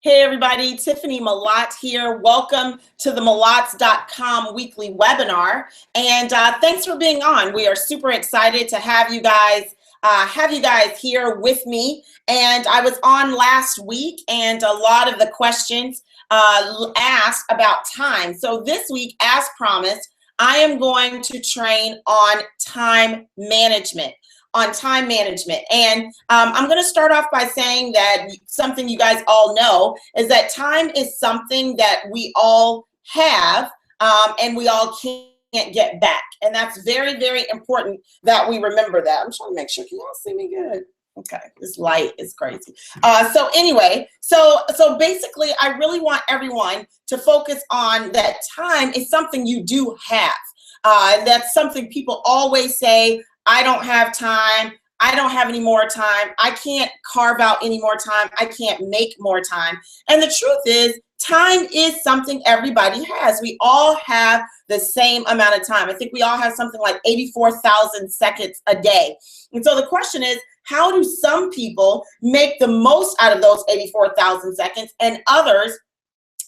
Hey everybody, Tiffaney Malott here. Welcome to the Malotts.com weekly webinar. And thanks for being on. We are super excited to have you guys here with me. And I was on last week and a lot of the questions asked about time. So this week, as promised, I am going to train on time management. And I'm going to start off by saying that something you guys all know is that time is something that we all have and we all can't get back. And that's very, very important that we remember that. I'm trying to make sure, can y'all see me good? Okay, this light is crazy. So basically, I really want everyone to focus on that time is something you do have. And that's something people always say, I don't have time. I don't have any more time. I can't carve out any more time. I can't make more time. And the truth is, time is something everybody has. We all have the same amount of time. I think we all have something like 84,000 seconds a day. And so the question is, how do some people make the most out of those 84,000 seconds and others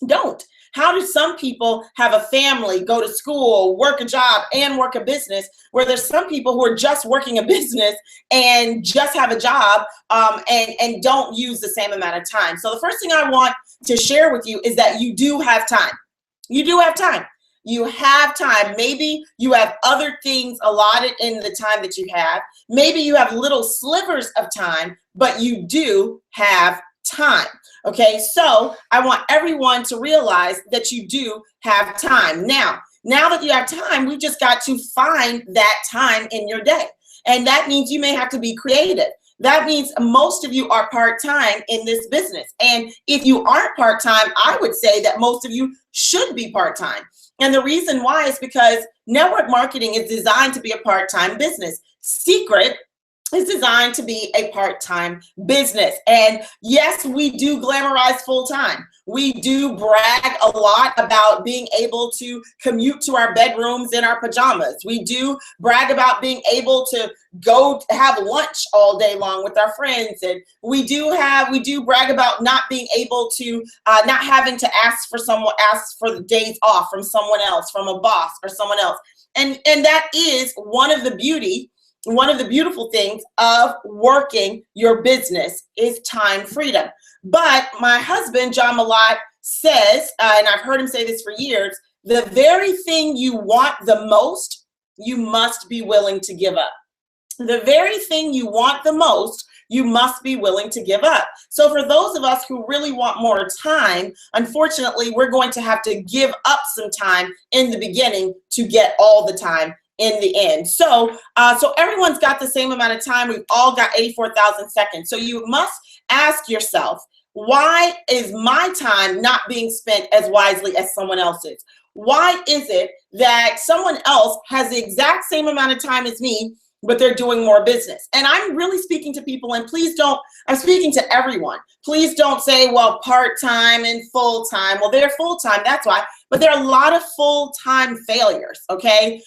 don't? How do some people have a family, go to school, work a job, and work a business, where there's some people who are just working a business and just have a job and don't use the same amount of time? So the first thing I want to share with you is that you do have time. You do have time. You have time. Maybe you have other things allotted in the time that you have. Maybe you have little slivers of time, but you do have time. Okay, so I want everyone to realize that you do have time. Now that you have time, we've just got to find that time in your day. And that means you may have to be creative. That means most of you are part-time in this business. And if you aren't part-time, I would say that most of you should be part-time. And the reason why is because network marketing is designed to be a part-time business. Secret is designed to be a part-time business. And yes, we do glamorize full-time. We do brag a lot about being able to commute to our bedrooms in our pajamas. We do brag about being able to go have lunch all day long with our friends. And we do brag about not being able to, not having to ask for the days off from someone else, from a boss or someone else. And that is one of the beautiful things of working your business is time freedom. But my husband, John Malott, says, and I've heard him say this for years, the very thing you want the most, you must be willing to give up. The very thing you want the most, you must be willing to give up. So for those of us who really want more time, unfortunately, we're going to have to give up some time in the beginning to get all the time in the end. So everyone's got the same amount of time. We've all got 84,000 seconds. So you must ask yourself, why is my time not being spent as wisely as someone else's? Why is it that someone else has the exact same amount of time as me, but they're doing more business? And I'm really speaking to people, and I'm speaking to everyone. Please don't say, well, part-time and full-time. Well, they're full-time, that's why. But there are a lot of full-time failures, okay?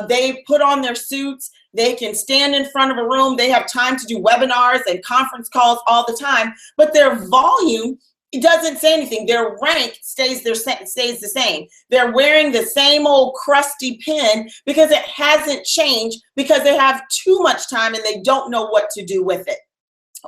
They put on their suits. They can stand in front of a room. They have time to do webinars and conference calls all the time, but their volume, it doesn't say anything. Their rank stays the same. They're wearing the same old crusty pin because it hasn't changed, because they have too much time and they don't know what to do with it.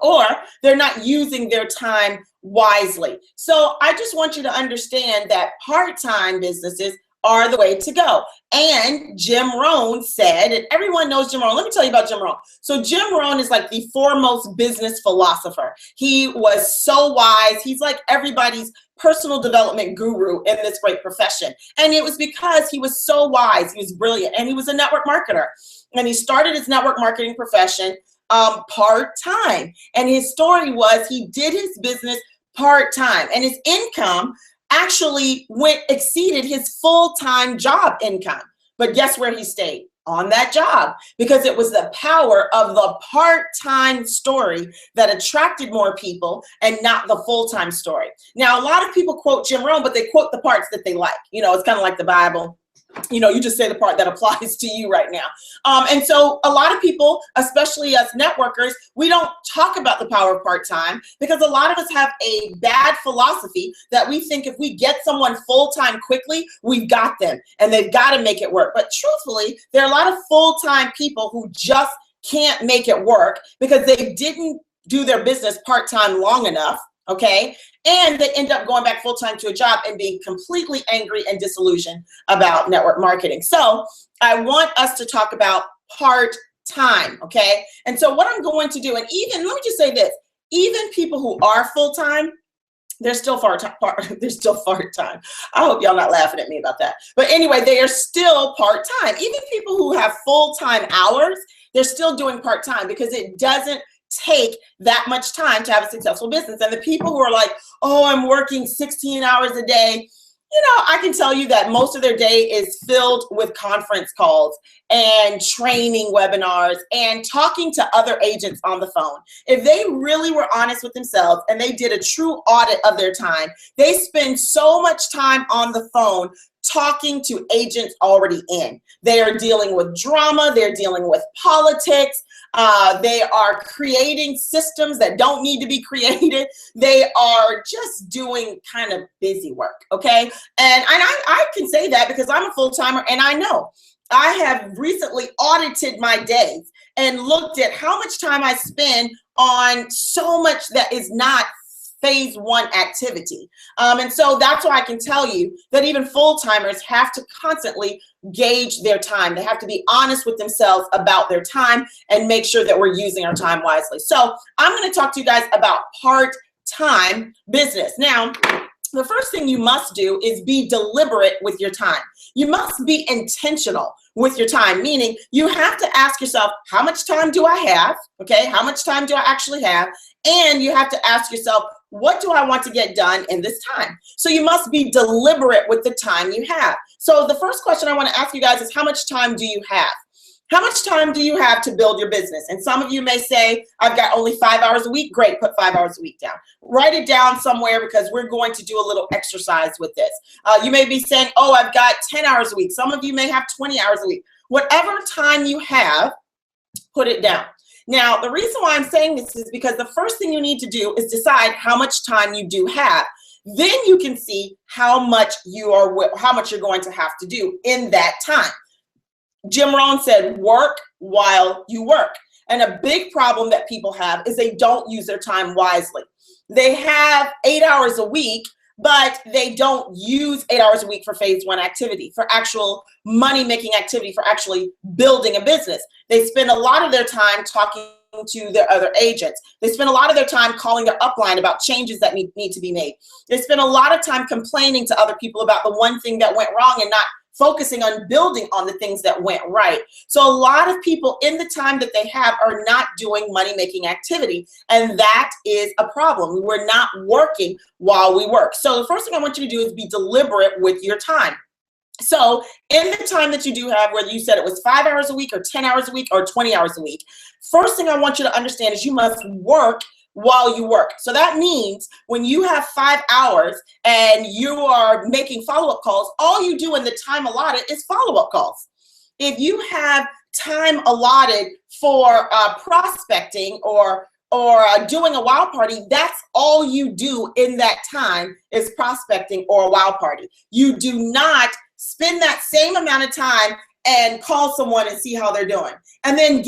Or they're not using their time wisely. So I just want you to understand that part-time businesses are the way to go. And Jim Rohn said, and everyone knows Jim Rohn. Let me tell you about Jim Rohn. So Jim Rohn is like the foremost business philosopher. He was so wise. He's like everybody's personal development guru in this great profession. And it was because he was so wise. He was brilliant. And he was a network marketer. And he started his network marketing profession part-time. And his story was he did his business part-time. And his income actually exceeded his full-time job income. But guess where he stayed? On that job, because it was the power of the part-time story that attracted more people and not the full-time story. Now, a lot of people quote Jim Rohn, but they quote the parts that they like. You know, it's kind of like the Bible. You just say the part that applies to you right now. And so a lot of people, especially us networkers, we don't talk about the power of part-time because a lot of us have a bad philosophy that we think if we get someone full-time quickly, we've got them and they've got to make it work. But truthfully, there are a lot of full-time people who just can't make it work because they didn't do their business part-time long enough. Okay, and they end up going back full-time to a job and being completely angry and disillusioned about network marketing. So I want us to talk about part-time, okay? And so what I'm going to do, and even, let me just say this, even people who are full-time, they're still part-time. I hope y'all not laughing at me about that. But anyway, they are still part-time. Even people who have full-time hours, they're still doing part-time because it doesn't take that much time to have a successful business. And the people who are like, oh, I'm working 16 hours a day, I can tell you that most of their day is filled with conference calls and training webinars and talking to other agents on the phone. If they really were honest with themselves and they did a true audit of their time, they spend so much time on the phone talking to agents already in. They are dealing with drama, they're dealing with politics, they are creating systems that don't need to be created. They are just doing kind of busy work, okay? And I can say that because I'm a full-timer and I know. I have recently audited my days and looked at how much time I spend on so much that is not phase one activity. And so that's why I can tell you that even full-timers have to constantly gauge their time. They have to be honest with themselves about their time and make sure that we're using our time wisely. So I'm going to talk to you guys about part-time business. Now, the first thing you must do is be deliberate with your time. You must be intentional with your time, meaning you have to ask yourself, how much time do I have? Okay, how much time do I actually have? And you have to ask yourself, what do I want to get done in this time? So you must be deliberate with the time you have. So the first question I want to ask you guys is, how much time do you have? How much time do you have to build your business? And some of you may say, I've got only 5 hours a week. Great, put 5 hours a week down. Write it down somewhere because we're going to do a little exercise with this. You may be saying, oh, I've got 10 hours a week. Some of you may have 20 hours a week. Whatever time you have, put it down. Now, the reason why I'm saying this is because the first thing you need to do is decide how much time you do have. Then you can see how much you're going to have to do in that time. Jim Rohn said, work while you work. And a big problem that people have is they don't use their time wisely. They have 8 hours a week, but they don't use 8 hours a week for phase one activity, for actual money-making activity, for actually building a business. They spend a lot of their time talking to their other agents. They spend a lot of their time calling their upline about changes that need to be made. They spend a lot of time complaining to other people about the one thing that went wrong and not focusing on building on the things that went right. So a lot of people in the time that they have are not doing money-making activity, and that is a problem. We're not working while we work. So the first thing I want you to do is be deliberate with your time. So in the time that you do have, whether you said it was 5 hours a week or 10 hours a week or 20 hours a week, first thing I want you to understand is you must work while you work. So that means when you have 5 hours and you are making follow-up calls, all you do in the time allotted is follow-up calls. If you have time allotted for prospecting or doing a wow party, that's all you do in that time is prospecting or a wow party. You do not spend that same amount of time and call someone and see how they're doing. And then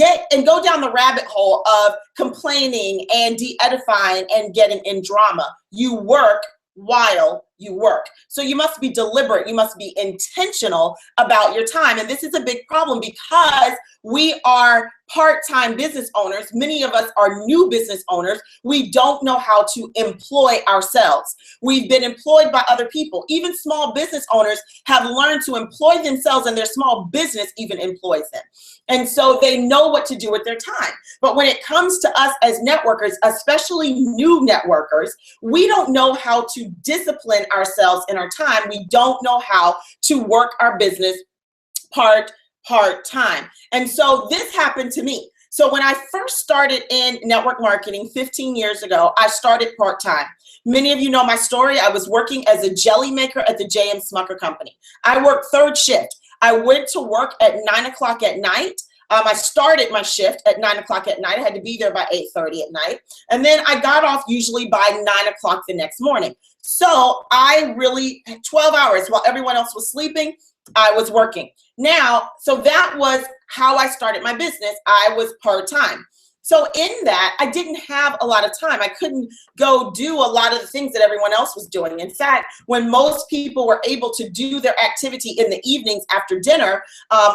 go down the rabbit hole of complaining and de-edifying and getting in drama. You work while you work. So you must be deliberate. You must be intentional about your time. And this is a big problem because we are part-time business owners. Many of us are new business owners. We don't know how to employ ourselves. We've been employed by other people. Even small business owners have learned to employ themselves, and their small business even employs them. And so they know what to do with their time. But when it comes to us as networkers, especially new networkers, we don't know how to discipline ourselves in our time. We don't know how to work our business part-time. And so this happened to me. So when I first started in network marketing 15 years ago, I started part-time. Many of you know my story. I was working as a jelly maker at the J.M. Smucker Company. I worked third shift. I went to work at 9 o'clock at night. I started my shift at 9 o'clock at night. I had to be there by 8:30 at night. And then I got off usually by 9 o'clock the next morning. So I really, 12 hours while everyone else was sleeping, I was working. Now, so that was how I started my business. I was part-time. So in that, I didn't have a lot of time. I couldn't go do a lot of the things that everyone else was doing. In fact, when most people were able to do their activity in the evenings after dinner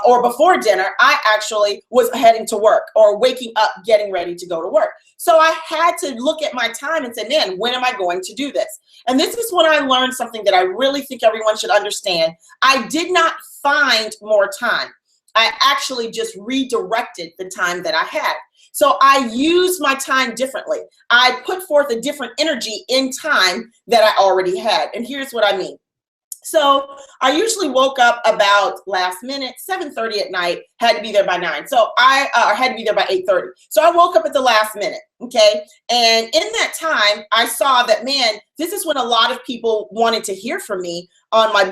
or before dinner, I actually was heading to work or waking up, getting ready to go to work. So I had to look at my time and say, man, when am I going to do this? And this is when I learned something that I really think everyone should understand. I did not find more time. I actually just redirected the time that I had. So I used my time differently. I put forth a different energy in time that I already had. And here's what I mean. So I usually woke up about last minute, 7:30 at night, had to be there by 9. So I had to be there by 8:30. So I woke up at the last minute, okay? And in that time, I saw that, man, this is when a lot of people wanted to hear from me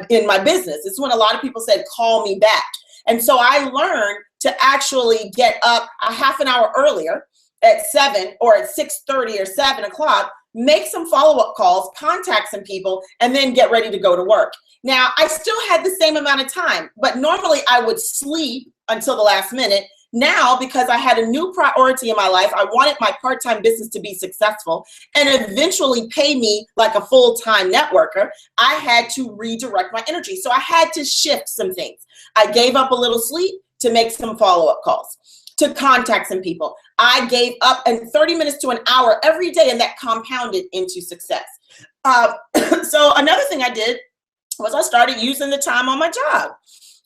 in my business. It's when a lot of people said, call me back. And so I learned to actually get up a half an hour earlier at 7 or at 6:30 or 7 o'clock, make some follow-up calls, contact some people, and then get ready to go to work. Now, I still had the same amount of time, but normally I would sleep until the last minute. Now, because I had a new priority in my life, I wanted my part-time business to be successful and eventually pay me like a full-time networker, I had to redirect my energy. So I had to shift some things. I gave up a little sleep to make some follow-up calls, to contact some people. I gave up 30 minutes to an hour every day, and that compounded into success. So another thing I did was I started using the time on my job.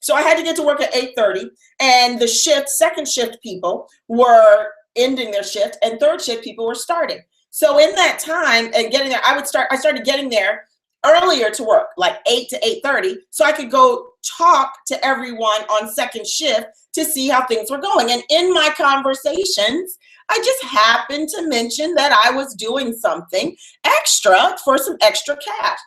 So I had to get to work at 8:30, and the second shift people were ending their shift, and third shift people were starting. So in that time and getting there, I started getting there earlier to work, like 8 to 8:30, so I could go talk to everyone on second shift to see how things were going. And in my conversations, I just happened to mention that I was doing something extra for some extra cash.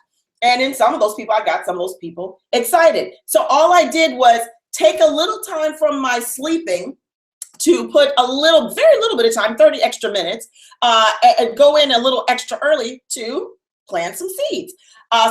And in some of those people, I got some of those people excited. So all I did was take a little time from my sleeping to put very little bit of time, 30 extra minutes, and go in a little extra early to plant some seeds,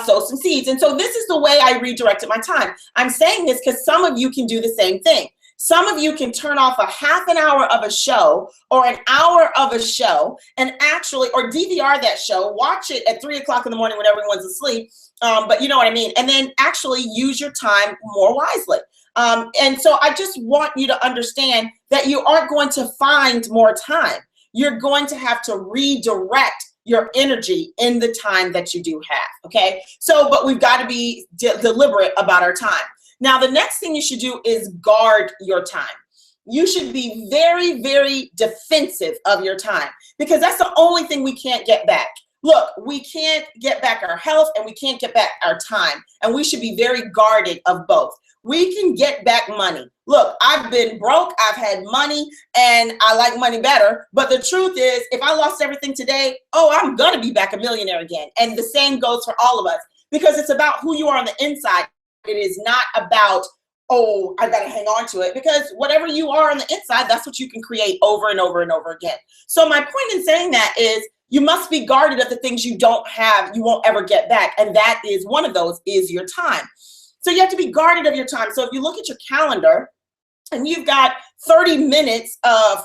sow some seeds. And so this is the way I redirected my time. I'm saying this because some of you can do the same thing. Some of you can turn off a half an hour of a show or an hour of a show and actually, or DVR that show, watch it at 3 o'clock in the morning when everyone's asleep. But you know what I mean? And then actually use your time more wisely. And so I just want you to understand that you aren't going to find more time. You're going to have to redirect your energy in the time that you do have, okay? So, but we've got to be deliberate about our time. Now, the next thing you should do is guard your time. You should be very, very defensive of your time because that's the only thing we can't get back. Look, we can't get back our health and we can't get back our time, and we should be very guarded of both. We can get back money. Look, I've been broke, I've had money, and I like money better. But the truth is, if I lost everything today, I'm going to be back a millionaire again. And the same goes for all of us because it's about who you are on the inside. It is not about, I got to hang on to it, because whatever you are on the inside, that's what you can create over and over and over again. So my point in saying that is you must be guarded of the things you don't have, you won't ever get back. And that is one of those is your time. So you have to be guarded of your time. So if you look at your calendar and you've got 30 minutes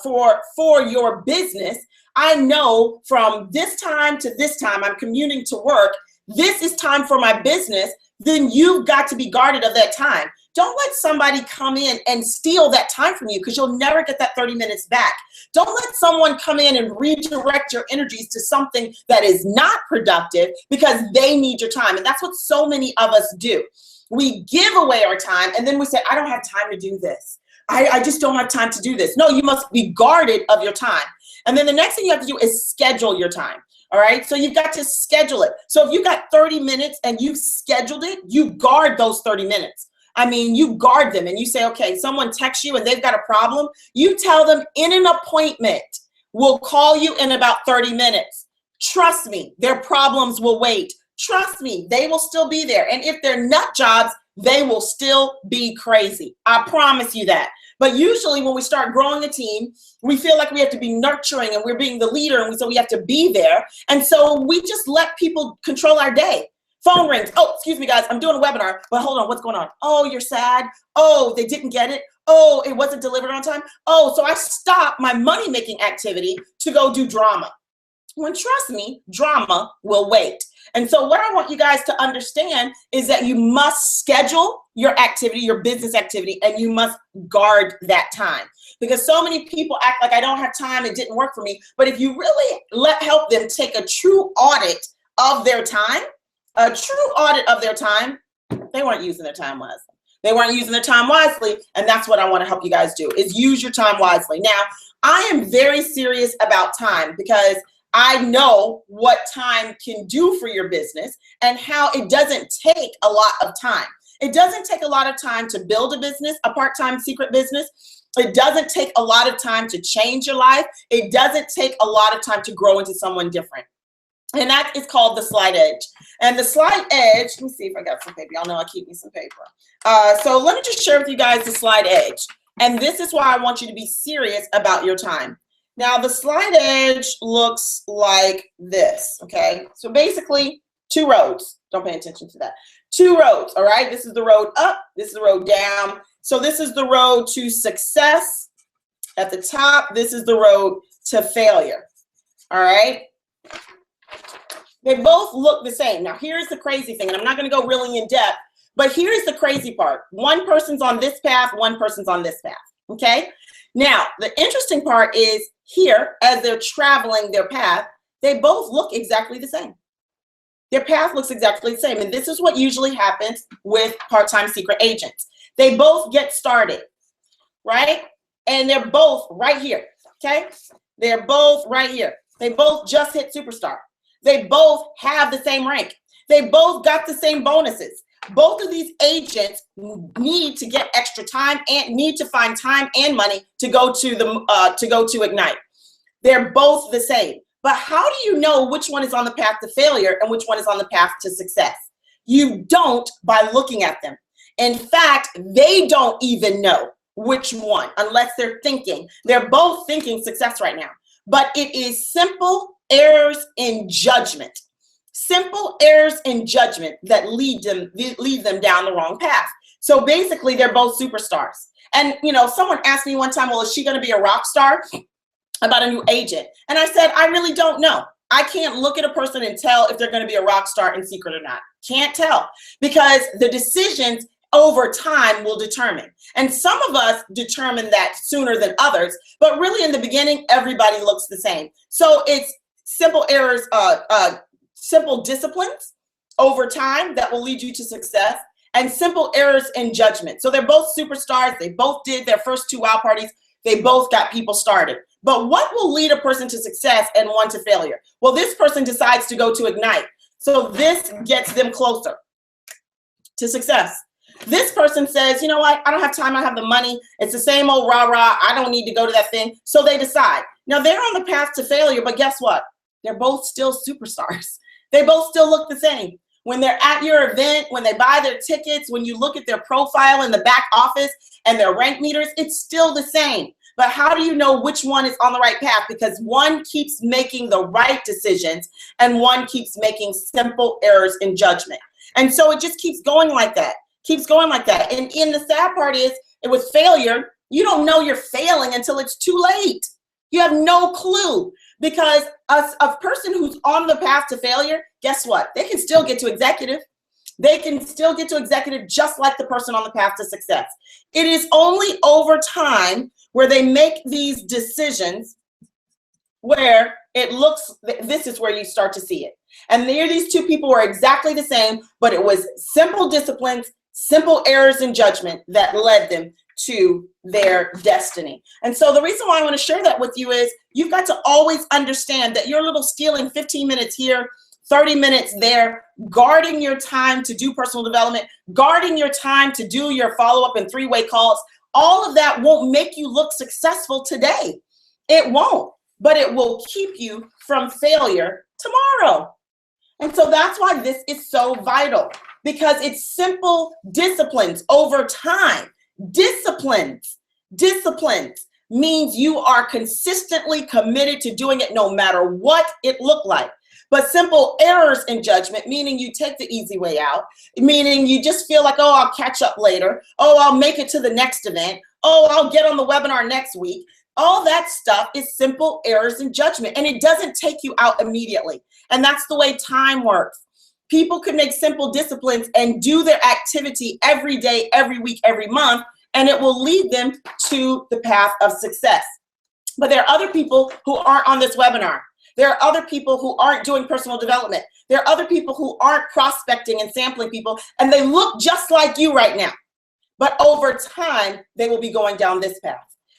for your business, I know from this time to this time, I'm commuting to work, this is time for my business, then you've got to be guarded of that time. Don't let somebody come in and steal that time from you because you'll never get that 30 minutes back. Don't let someone come in and redirect your energies to something that is not productive because they need your time. And that's what so many of us do. We give away our time and then we say, I don't have time to do this. I just don't have time to do this. No, you must be guarded of your time. And then the next thing you have to do is schedule your time. All right, so you've got to schedule it. So if you got 30 minutes and you've scheduled it, you guard those 30 minutes. I mean, you guard them and you say, okay, someone texts you and they've got a problem. You tell them in an appointment, we'll call you in about 30 minutes. Trust me, their problems will wait. Trust me, they will still be there. And if they're nut jobs, they will still be crazy. I promise you that. But usually when we start growing a team, we feel like we have to be nurturing and we're being the leader, and so we have to be there. And so we just let people control our day. Phone rings. Oh, excuse me, guys, I'm doing a webinar, but hold on, what's going on? Oh, you're sad. Oh, they didn't get it. Oh, it wasn't delivered on time. Oh, so I stopped my money-making activity to go do drama. When, trust me, drama will wait. And so what I want you guys to understand is that you must schedule your activity, your business activity, and you must guard that time. Because so many people act like I don't have time, it didn't work for me. But if you really help them take a true audit of their time, they weren't using their time wisely. They weren't using their time wisely, and that's what I want to help you guys do, is use your time wisely. Now, I am very serious about time because I know what time can do for your business and how it doesn't take a lot of time. It doesn't take a lot of time to build a business, a part-time secret business. It doesn't take a lot of time to change your life. It doesn't take a lot of time to grow into someone different. And that is called the slight edge. And the slight edge, let me see if I got some paper. Y'all know I keep me some paper. So let me just share with you guys the slight edge. And this is why I want you to be serious about your time. Now, the slight edge looks like this, okay? So basically, 2 roads. Don't pay attention to that. 2 roads, all right? This is the road up. This is the road down. So this is the road to success at the top. This is the road to failure, all right? They both look the same. Now, here's the crazy thing, and I'm not going to go really in depth, but here's the crazy part. One person's on this path, one person's on this path, okay? Now, the interesting part is here, as they're traveling their path, they both look exactly the same. Their path looks exactly the same, and this is what usually happens with part-time secret agents. They both get started, right? And they're both right here, okay? They're both right here. They both just hit superstar. They both have the same rank. They both got the same bonuses. Both of these agents need to get extra time and need to find time and money to go to Ignite. They're both the same. But how do you know which one is on the path to failure and which one is on the path to success? You don't by looking at them. In fact, they don't even know which one unless they're thinking. They're both thinking success right now. But it is simple errors in judgment. Simple errors in judgment that lead them down the wrong path. So basically, they're both superstars. And you know, someone asked me one time, well, is she going to be a rock star? About a new agent. And I said, I really don't know. I can't look at a person and tell if they're going to be a rock star in secret or not. Can't tell, because the decisions over time will determine. And some of us determine that sooner than others, but really in the beginning, everybody looks the same. So it's simple errors, simple disciplines over time that will lead you to success, and simple errors in judgment. So they're both superstars. They both did their first 2 wow parties. They both got people started. But what will lead a person to success and one to failure? Well, this person decides to go to Ignite. So this gets them closer to success. This person says, you know what? I don't have time. I have the money. It's the same old rah-rah. I don't need to go to that thing. So they decide. Now they're on the path to failure, but guess what? They're both still superstars. They both still look the same. When they're at your event, when they buy their tickets, when you look at their profile in the back office and their rank meters, it's still the same. But how do you know which one is on the right path? Because one keeps making the right decisions and one keeps making simple errors in judgment. And so it just keeps going like that, keeps going like that. And the sad part is, with failure, you don't know you're failing until it's too late. You have no clue, because a person who's on the path to failure, guess what? They can still get to executive. They can still get to executive just like the person on the path to success. It is only over time where they make these decisions where it looks, this is where you start to see it. And there, these 2 people were exactly the same, but it was simple disciplines, simple errors in judgment that led them to their destiny. And so the reason why I want to share that with you is you've got to always understand that your little stealing 15 minutes here, 30 minutes there, guarding your time to do personal development, guarding your time to do your follow-up and 3-way calls, all of that won't make you look successful today. It won't, but it will keep you from failure tomorrow. And so that's why this is so vital. Because it's simple disciplines over time. Disciplines means you are consistently committed to doing it no matter what it looked like. But simple errors in judgment, meaning you take the easy way out, meaning you just feel like, oh, I'll catch up later. Oh, I'll make it to the next event. Oh, I'll get on the webinar next week. All that stuff is simple errors in judgment, and it doesn't take you out immediately. And that's the way time works. People can make simple disciplines and do their activity every day, every week, every month, and it will lead them to the path of success. But there are other people who aren't on this webinar. There are other people who aren't doing personal development. There are other people who aren't prospecting and sampling people, and they look just like you right now. But over time, they will be going down this path.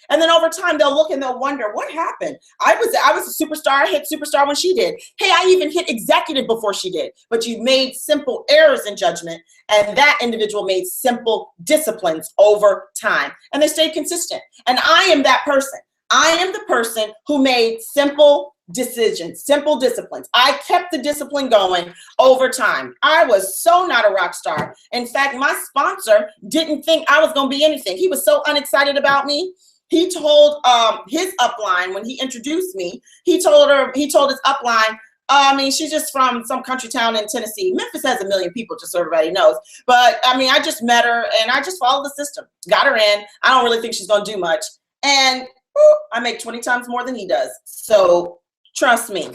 And then over time, they'll look and they'll wonder, what happened? I was a superstar. I hit superstar when she did. Hey, I even hit executive before she did. But you made simple errors in judgment, and that individual made simple disciplines over time. And they stayed consistent. And I am that person. I am the person who made simple decisions, simple disciplines. I kept the discipline going over time. I was so not a rock star. In fact, my sponsor didn't think I was going to be anything. He was so unexcited about me. He told his upline when he introduced me, he told his upline, I mean, she's just from some country town in Tennessee. Memphis has 1 million people, just so everybody knows. But I mean, I just met her and I just followed the system, got her in. I don't really think she's going to do much. And I make 20 times more than he does. So trust me,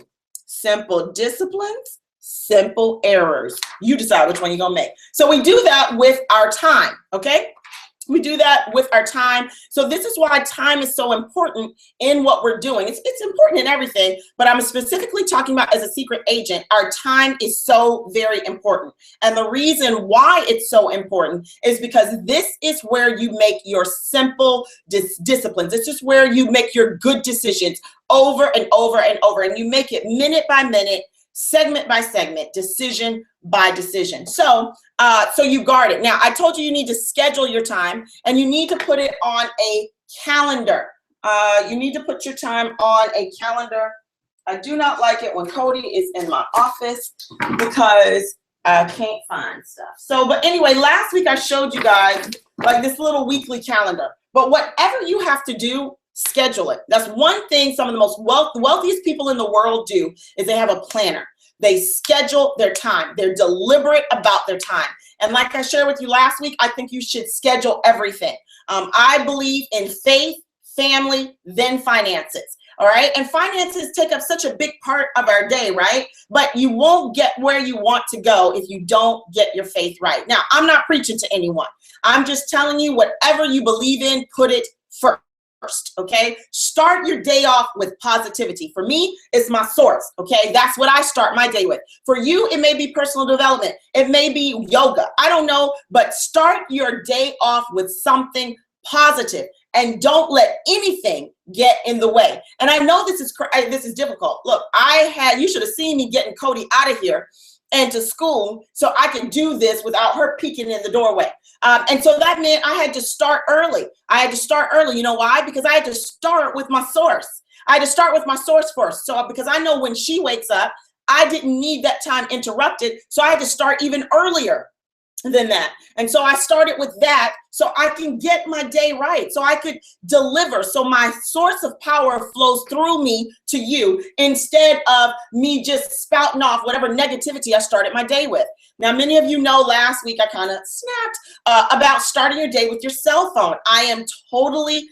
simple disciplines, simple errors. You decide which one you're going to make. So we do that with our time, okay? We do that with our time. So this is why time is so important in what we're doing. It's important in everything, but I'm specifically talking about as a secret agent, our time is so very important. And the reason why it's so important is because this is where you make your simple disciplines. This is where you make your good decisions over and over and over. And you make it minute by minute, segment by segment, decision by decision. So you guard it. Now, I told you need to schedule your time and you need to put it on a calendar. You need to put your time on a calendar. I do not like it when Cody is in my office because I can't find stuff. So, but anyway, last week I showed you guys like this little weekly calendar. But whatever you have to do, schedule it. That's one thing some of the most wealthiest people in the world do is they have a planner. They schedule their time. They're deliberate about their time. And like I shared with you last week, I think you should schedule everything. I believe in faith, family, then finances. All right. And finances take up such a big part of our day, right? But you won't get where you want to go if you don't get your faith right. Now, I'm not preaching to anyone. I'm just telling you whatever you believe in, put it first. Okay, start your day off with positivity. For me, it's my source. Okay, that's what I start my day with. For you, it may be personal development, it may be yoga, I don't know, but start your day off with something positive and don't let anything get in the way. And I know this is difficult. Look, you should have seen me getting Cody out of here and to school so I could do this without her peeking in the doorway. And so that meant I had to start early. You know why? Because I had to start with my source. I had to start with my source first. So because I know when she wakes up, I didn't need that time interrupted. So I had to start even earlier than that. And so I started with that so I can get my day right, so I could deliver, so my source of power flows through me to you instead of me just spouting off whatever negativity I started my day with. Now, many of you know last week I kind of snapped about starting your day with your cell phone. I am totally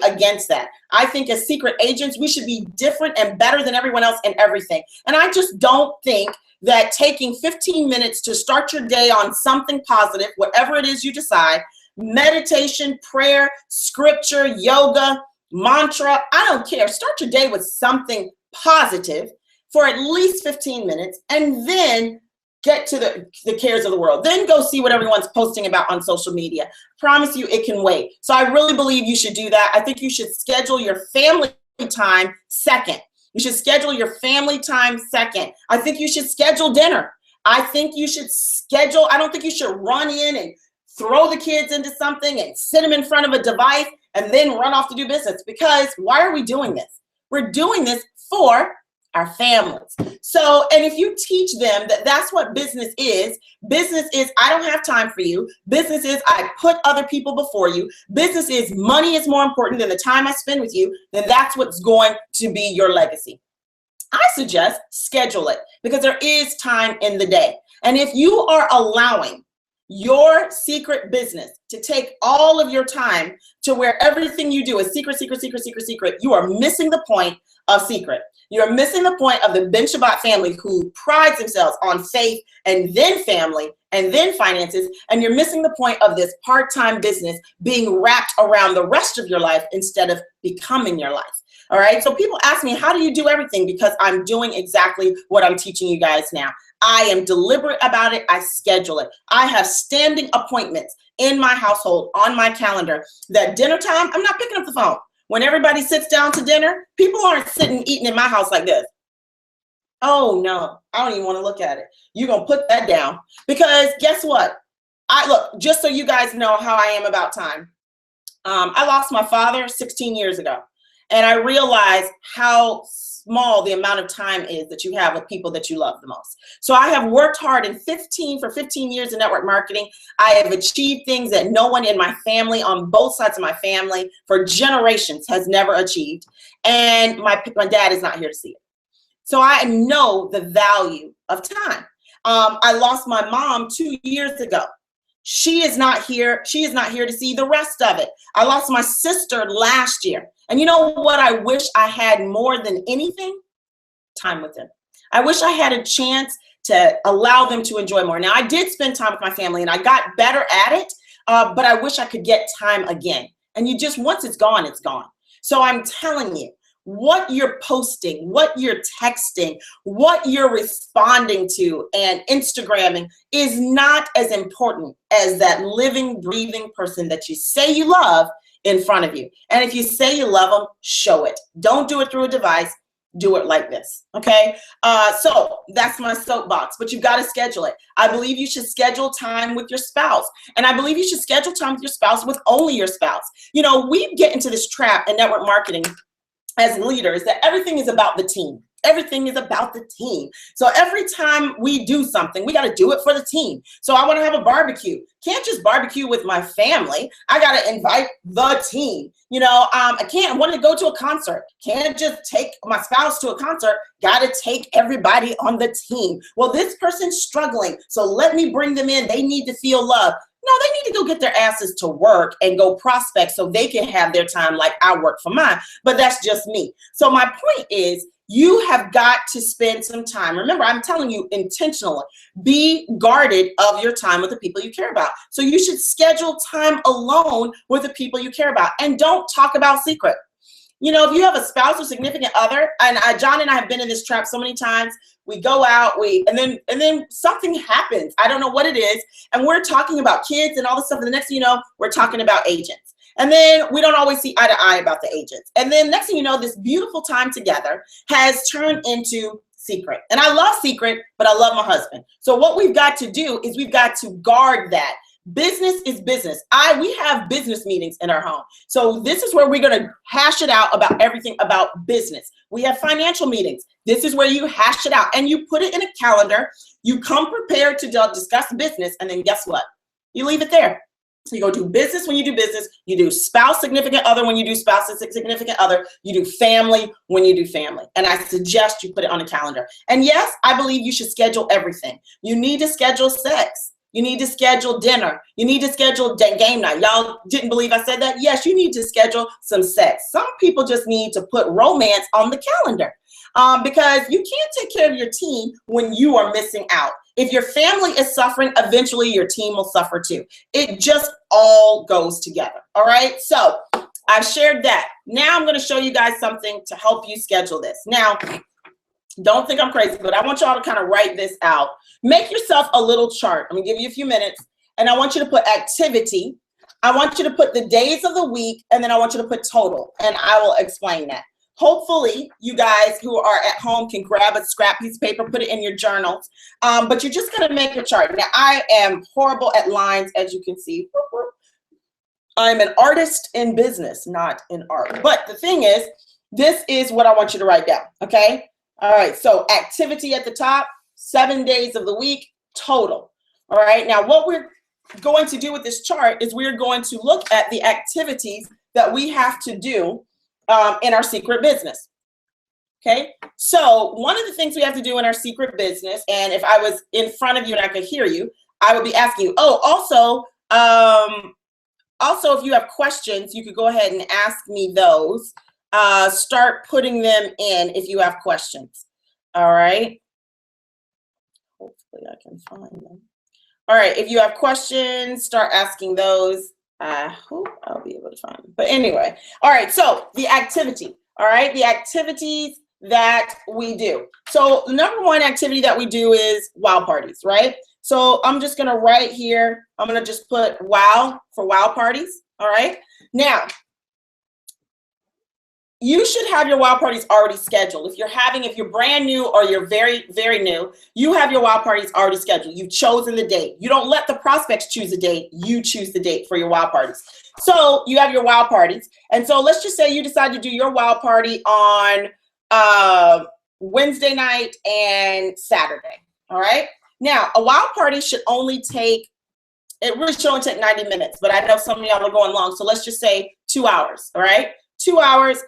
against that. I think as secret agents, we should be different and better than everyone else in everything. And I just don't think that taking 15 minutes to start your day on something positive, whatever it is you decide, meditation, prayer, scripture, yoga, mantra, I don't care. Start your day with something positive for at least 15 minutes and then get to the cares of the world. Then go see what everyone's posting about on social media. Promise you it can wait. So I really believe you should do that. I think you should schedule your family time second. You should schedule your family time second. I think you should schedule dinner. I think you should schedule, I don't think you should run in and throw the kids into something and sit them in front of a device and then run off to do business. Because why are we doing this? We're doing this for our families. So, and if you teach them that that's what business is I don't have time for you. Business is I put other people before you. Business is money is more important than the time I spend with you, then that's what's going to be your legacy. I suggest schedule it because there is time in the day. And if you are allowing your secret business to take all of your time to where everything you do is secret, you are missing the point of secret. You're missing the point of the Ben Shabbat family who prides themselves on faith and then family and then finances. And you're missing the point of this part-time business being wrapped around the rest of your life instead of becoming your life. All right. So people ask me, how do you do everything? Because I'm doing exactly what I'm teaching you guys now. I am deliberate about it. I schedule it. I have standing appointments in my household on my calendar that dinner time, I'm not picking up the phone. When everybody sits down to dinner, people aren't sitting eating in my house like this. Oh no, I don't even want to look at it. You're going to put that down because guess what? Look, just so you guys know how I am about time. I lost my father 16 years ago. And I realized how small the amount of time is that you have with people that you love the most. So I have worked hard for 15 years in network marketing. I have achieved things that no one in my family, on both sides of my family, for generations has never achieved. And my dad is not here to see it. So I know the value of time. I lost my mom 2 years ago. She is not here. She is not here to see the rest of it. I lost my sister last year. And you know what I wish I had more than anything? Time with them. I wish I had a chance to allow them to enjoy more. Now, I did spend time with my family and I got better at it, but I wish I could get time again. And once it's gone, it's gone. So I'm telling you, what you're posting, what you're texting, what you're responding to and Instagramming is not as important as that living, breathing person that you say you love in front of you. And if you say you love them, show it. Don't do it through a device. Do it like this. Okay. So that's my soapbox, but you've got to schedule it. I believe you should schedule time with your spouse. And I believe you should schedule time with your spouse with only your spouse. You know, we get into this trap in network marketing as leaders that everything is about the team. Everything is about the team. So every time we do something, we got to do it for the team. So I want to have a barbecue. Can't just barbecue with my family. I got to invite the team. You know, I want to go to a concert. Can't just take my spouse to a concert. Got to take everybody on the team. Well, this person's struggling, so let me bring them in. They need to feel love. No, they need to go get their asses to work and go prospect so they can have their time like I work for mine. But that's just me. So my point is, you have got to spend some time. Remember, I'm telling you intentionally, be guarded of your time with the people you care about. So you should schedule time alone with the people you care about and don't talk about secret. You know, if you have a spouse or significant other, and John and I have been in this trap so many times, we go out, and then something happens. I don't know what it is. And we're talking about kids and all this stuff. And the next thing you know, we're talking about agents. And then we don't always see eye to eye about the agents. And then next thing you know, this beautiful time together has turned into secret. And I love secret, but I love my husband. So what we've got to do is we've got to guard that. Business is business. We have business meetings in our home. So this is where we're going to hash it out about everything about business. We have financial meetings. This is where you hash it out and you put it in a calendar. You come prepared to discuss business. And then guess what? You leave it there. You go do business when you do business. You do spouse, significant other when you do spouse, significant other. You do family when you do family. And I suggest you put it on a calendar. And yes, I believe you should schedule everything. You need to schedule sex. You need to schedule dinner. You need to schedule game night. Y'all didn't believe I said that? Yes, you need to schedule some sex. Some people just need to put romance on the calendar because you can't take care of your team when you are missing out. If your family is suffering, eventually your team will suffer too. It just all goes together. All right. So I've shared that. Now I'm going to show you guys something to help you schedule this. Now, don't think I'm crazy, but I want y'all to kind of write this out. Make yourself a little chart. I'm going to give you a few minutes, and I want you to put activity. I want you to put the days of the week, and then I want you to put total, and I will explain that. Hopefully, you guys who are at home can grab a scrap piece of paper, put it in your journals, but you're just going to make a chart. Now, I am horrible at lines, as you can see. I'm an artist in business, not in art. But the thing is, this is what I want you to write down, okay? All right, so activity at the top, 7 days of the week total. All right, now what we're going to do with this chart is we're going to look at the activities that we have to do in our secret business. Okay, so one of the things we have to do in our secret business, and if I was in front of you and I could hear you, I would be asking you, oh, also, if you have questions, you could go ahead and ask me those. Start putting them in if you have questions. All right. Hopefully I can find them. All right, if you have questions, start asking those. I hope I'll be able to find them. But anyway, all right, so the activity, all right, the activities that we do. So the number one activity that we do is wow parties, right? So I'm just gonna write here, I'm gonna just put wow for wow parties, all right? Now, you should have your wow parties already scheduled. If you're brand new or you're very, very new, you have your wow parties already scheduled. You've chosen the date. You don't let the prospects choose a date. You choose the date for your wow parties. So you have your wow parties. And so let's just say you decide to do your wow party on Wednesday night and Saturday. All right. Now, a wow party should only take, it really should only take 90 minutes, but I know some of y'all are going long. So let's just say 2 hours. All right. 2 hours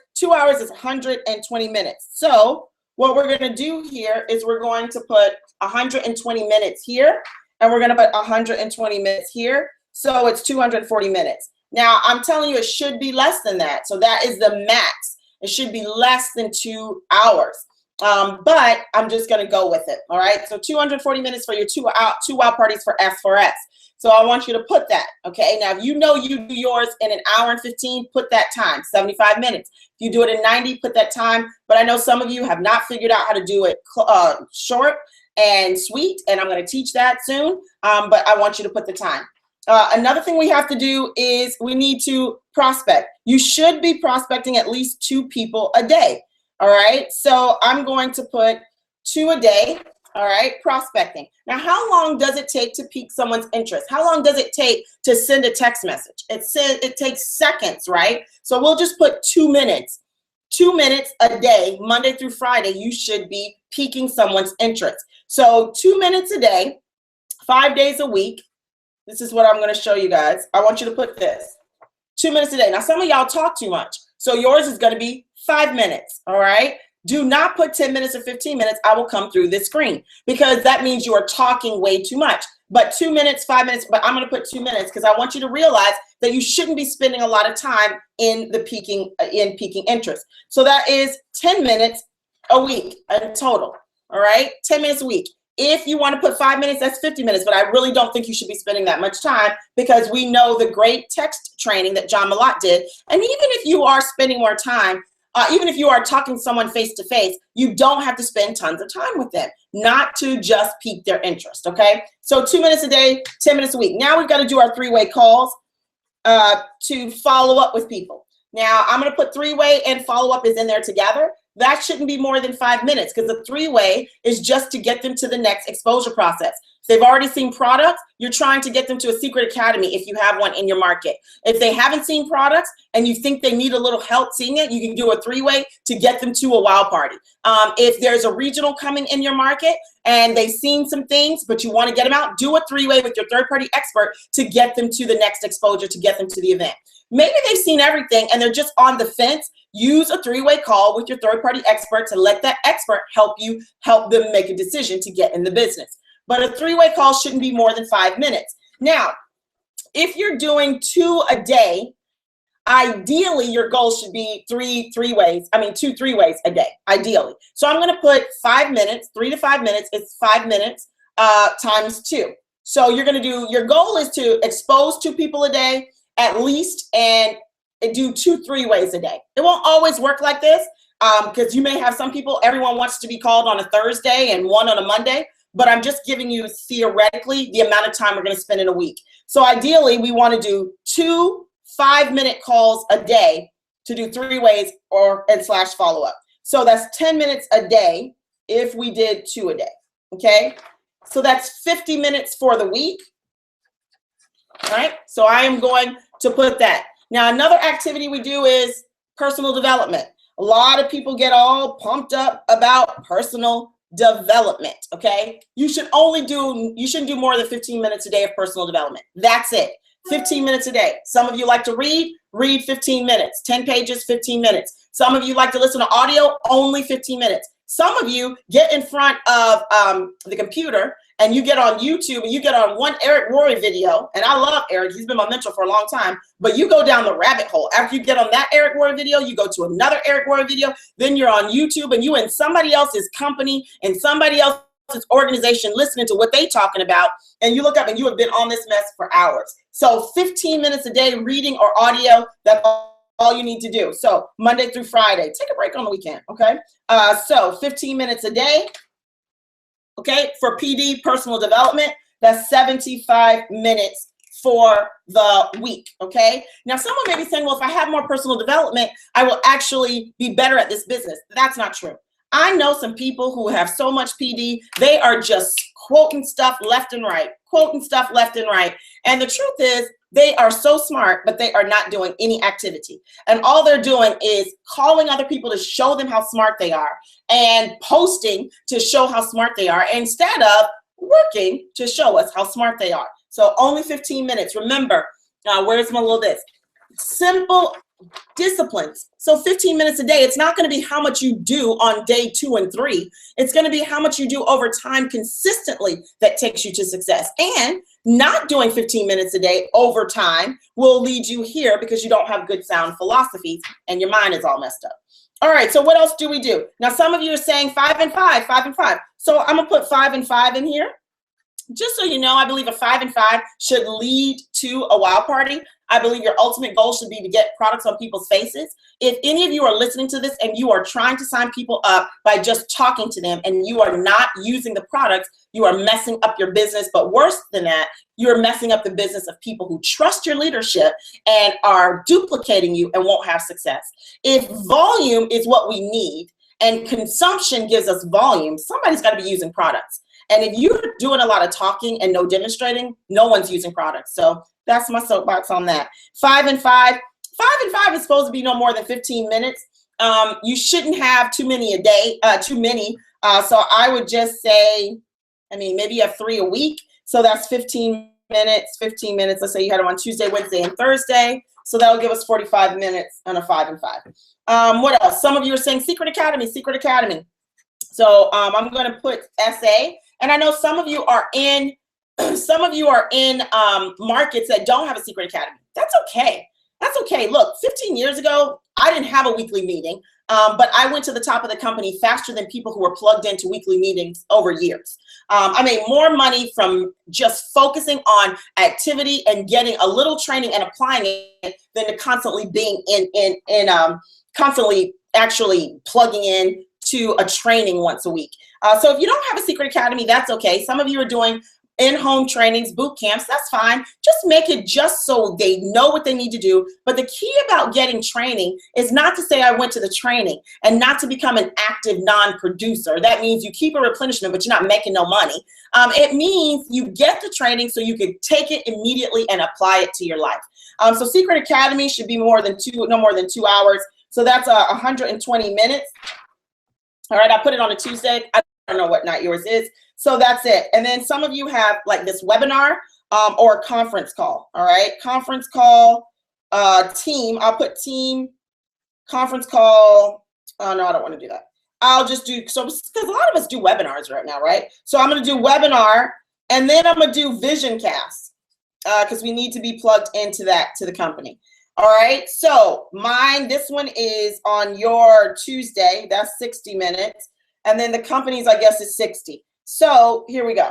is 120 minutes. So what we're going to do here is we're going to put 120 minutes here, and we're going to put 120 minutes here. So it's 240 minutes. Now, I'm telling you, it should be less than that. So that is the max. It should be less than 2 hours. But I'm just going to go with it. All right. So 240 minutes for your two wow parties for F4S. So I want you to put that, okay? Now, if you know you do yours in an hour and 15, put that time, 75 minutes. If you do it in 90, put that time. But I know some of you have not figured out how to do it short and sweet, and I'm gonna teach that soon, but I want you to put the time. Another thing we have to do is we need to prospect. You should be prospecting at least 2 people a day, all right? So I'm going to put 2 a day. All right, prospecting. Now, how long does it take to pique someone's interest? How long does it take to send a text message? It takes seconds, right? So we'll just put 2 minutes. 2 minutes a day, Monday through Friday, you should be piquing someone's interest. So 2 minutes a day, 5 days a week. This is what I'm going to show you guys. I want you to put this. 2 minutes a day. Now, some of y'all talk too much. So yours is going to be 5 minutes, all right? Do not put 10 minutes or 15 minutes. I will come through this screen because that means you are talking way too much. But 2 minutes, 5 minutes, but I'm going to put 2 minutes because I want you to realize that you shouldn't be spending a lot of time in the piquing interest. So that is 10 minutes a week in total. All right, 10 minutes a week. If you want to put 5 minutes, that's 50 minutes, but I really don't think you should be spending that much time because we know the great text training that John Malott did. And even if you are spending more time, even if you are talking to someone face to face, you don't have to spend tons of time with them, not to just pique their interest, okay? So 2 minutes a day, 10 minutes a week. Now we've got to do our 3-way calls to follow up with people. Now I'm going to put 3-way and follow up is in there together. That shouldn't be more than 5 minutes because the 3-way is just to get them to the next exposure process. If they've already seen products, you're trying to get them to a secret academy if you have one in your market. If they haven't seen products and you think they need a little help seeing it, you can do a 3-way to get them to a wow party. If there's a regional coming in your market and they've seen some things, but you want to get them out, do a 3-way with your third-party expert to get them to the next exposure, to get them to the event. Maybe they've seen everything and they're just on the fence. Use a 3-way call with your third-party expert to let that expert help them make a decision to get in the business. But a 3-way call shouldn't be more than 5 minutes. Now, if you're doing 2 a day, ideally your goal should be 2 3-ways a day, ideally. So I'm going to put 5 minutes, 3 to 5 minutes. It's 5 minutes times 2. So you're going to do, your goal is to expose 2 people a day at least and do 2 3-ways a day. It won't always work like this because you may have some people, everyone wants to be called on a Thursday and one on a Monday, but I'm just giving you theoretically the amount of time we're going to spend in a week. So ideally we want to do 2 5-minute calls a day to do 3-ways and / follow-up. So that's 10 minutes a day if we did 2 a day, okay? So that's 50 minutes for the week, all right? So I am going to put that. Now, another activity we do is personal development. A lot of people get all pumped up about personal development, okay? You shouldn't do more than 15 minutes a day of personal development. That's it. 15 minutes a day. Some of you like to read 15 minutes, 10 pages, 15 minutes. Some of you like to listen to audio, only 15 minutes. Some of you get in front of the computer and you get on YouTube and you get on one Eric Worre video. And I love Eric. He's been my mentor for a long time. But you go down the rabbit hole. After you get on that Eric Worre video, you go to another Eric Worre video. Then you're on YouTube and you in somebody else's company and somebody else's organization listening to what they talking about. And you look up and you have been on this mess for hours. So 15 minutes a day reading or audio, that's all you need to do. So Monday through Friday, take a break on the weekend, okay? So 15 minutes a day, okay? For PD, personal development, that's 75 minutes for the week, okay? Now, someone may be saying, well, if I have more personal development, I will actually be better at this business. That's not true. I know some people who have so much PD, they are just quoting stuff left and right, quoting stuff left and right. And the truth is, they are so smart, but they are not doing any activity. And all they're doing is calling other people to show them how smart they are and posting to show how smart they are instead of working to show us how smart they are. So only 15 minutes. Remember, where's my little this? Simple disciplines. So 15 minutes a day, it's not going to be how much you do on day 2 and 3. It's going to be how much you do over time consistently that takes you to success. And not doing 15 minutes a day over time will lead you here because you don't have good sound philosophies and your mind is all messed up. All right, so what else do we do? Now, some of you are saying 5 and 5, 5 and 5. So I'm going to put 5 and 5 in here. Just so you know, I believe a 5 and 5 should lead to a wow party. I believe your ultimate goal should be to get products on people's faces. If any of you are listening to this and you are trying to sign people up by just talking to them and you are not using the products, you are messing up your business. But worse than that, you're messing up the business of people who trust your leadership and are duplicating you and won't have success. If volume is what we need and consumption gives us volume, somebody's got to be using products. And if you're doing a lot of talking and no demonstrating, no one's using products. So that's my soapbox on that. 5 and 5. 5 and 5 is supposed to be no more than 15 minutes. You shouldn't have too many a day, so I would just say, maybe you have 3 a week. So that's 15 minutes. Let's say you had them on Tuesday, Wednesday, and Thursday. So that will give us 45 minutes on a 5 and 5. What else? Some of you are saying Secret Academy. So I'm going to put SA. And I know some of you are in markets that don't have a Secret Academy. That's okay. Look, 15 years ago, I didn't have a weekly meeting, but I went to the top of the company faster than people who were plugged into weekly meetings over years. I made more money from just focusing on activity and getting a little training and applying it than to constantly being constantly actually plugging in to a training once a week. So if you don't have a Secret Academy, that's okay. Some of you are doing in-home trainings, boot camps, that's fine. Just make it just so they know what they need to do. But the key about getting training is not to say I went to the training and not to become an active non-producer. That means you keep a replenishment, but you're not making no money. It means you get the training so you can take it immediately and apply it to your life. So Secret Academy should be no more than 2 hours. So that's 120 minutes. All right, I put it on a Tuesday. I don't know what night yours is. So that's it. And then some of you have like this webinar or a conference call. All right, conference call, team. I'll put team, conference call. Oh, no, I don't want to do that. I'll just do, so because a lot of us do webinars right now, right? So I'm going to do webinar and then I'm going to do vision cast because we need to be plugged into that, to the company. All right, so this one is on your Tuesday, that's 60 minutes. And then the company's, I guess, is 60. So here we go.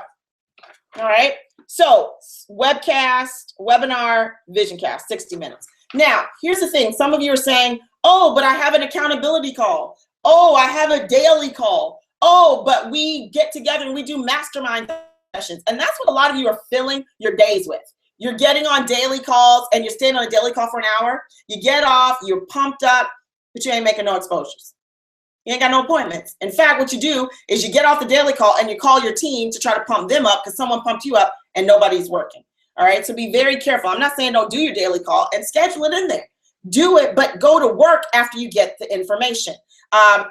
All right, so webcast, webinar, vision cast, 60 minutes. Now, here's the thing. Some of you are saying, oh, but I have an accountability call. Oh, I have a daily call. Oh, but we get together and we do mastermind sessions. And that's what a lot of you are filling your days with. You're getting on daily calls and you're staying on a daily call for an hour. You get off, you're pumped up, but you ain't making no exposures. You ain't got no appointments. In fact, what you do is you get off the daily call and you call your team to try to pump them up because someone pumped you up and nobody's working. All right, so be very careful. I'm not saying don't do your daily call and schedule it in there. do it, but go to work after you get the information.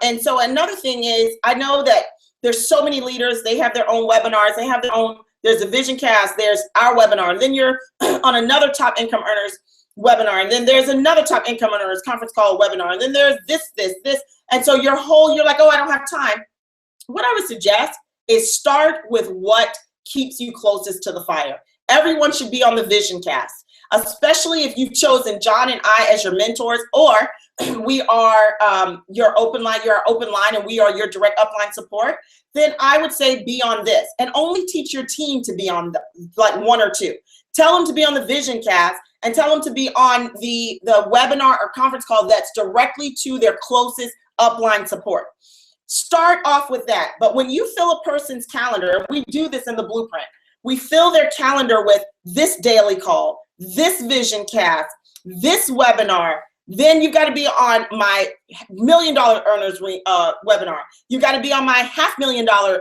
And so another thing is, I know that there's so many leaders, they have their own webinars, they have their own, there's a vision cast, there's our webinar, and then you're on another top income earners webinar, and then there's another top income earners conference call webinar, and then there's this. And so you're like, oh, I don't have time. What I would suggest is start with what keeps you closest to the fire. Everyone should be on the vision cast, especially if you've chosen John and I as your mentors, or we are your open line, you're our open line, and we are your direct upline support. Then I would say be on this, and only teach your team to be on like one or two. Tell them to be on the vision cast, and tell them to be on the webinar or conference call that's directly to their closest upline support. Start off with that. But when you fill a person's calendar, we do this in the blueprint, we fill their calendar with this daily call, this vision cast, this webinar, then you got to be on my $1 million earners webinar. You got to be on my $500,000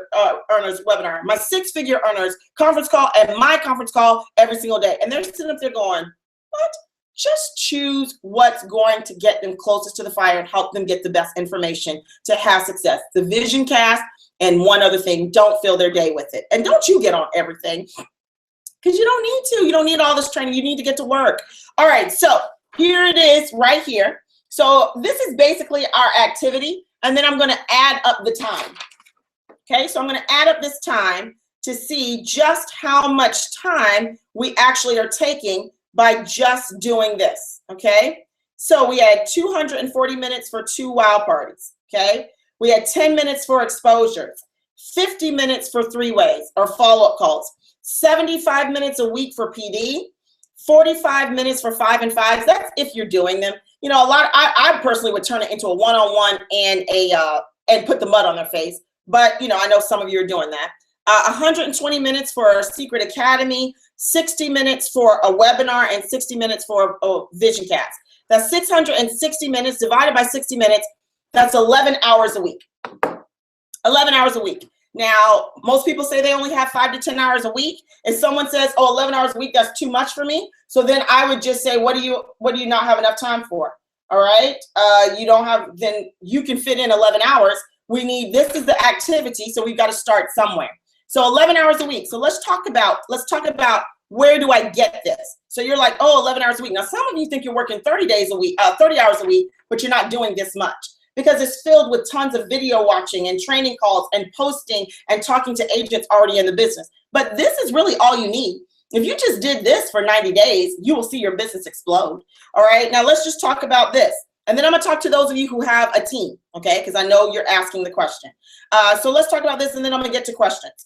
earners webinar, my 6-figure earners conference call, and my conference call every single day. And they're sitting up there going, what? Just choose what's going to get them closest to the fire and help them get the best information to have success. The vision cast, and one other thing, don't fill their day with it. And don't you get on everything, because you don't need to. You don't need all this training. You need to get to work. All right, so here it is right here. So this is basically our activity, and then I'm going to add up the time. Okay, so I'm going to add up this time to see just how much time we actually are taking by just doing this. Okay, so we had 240 minutes for 2 wow parties. Okay, we had 10 minutes for exposures, 50 minutes for 3-ways or follow-up calls, 75 minutes a week for PD, 45 minutes for 5 and 5s. That's if you're doing them. You know, I personally would turn it into a one-on-one and put the mud on their face. But, you know, I know some of you are doing that. 120 minutes for a Secret Academy, 60 minutes for a webinar, and 60 minutes for a vision cast. That's 660 minutes divided by 60 minutes. That's 11 hours a week. 11 hours a week. Now, most people say they only have 5 to 10 hours a week. If someone says, oh, 11 hours a week, that's too much for me. So then I would just say, what do you not have enough time for? All right. Then you can fit in 11 hours. This is the activity. So we've got to start somewhere. So 11 hours a week. So let's talk about where do I get this? So you're like, oh, 11 hours a week. Now, some of you think you're working 30 hours a week, but you're not doing this much, because it's filled with tons of video watching and training calls and posting and talking to agents already in the business. But this is really all you need. If you just did this for 90 days, you will see your business explode. All right, now let's just talk about this. And then I'm gonna talk to those of you who have a team, okay? Because I know you're asking the question. So let's talk about this, and then I'm gonna get to questions.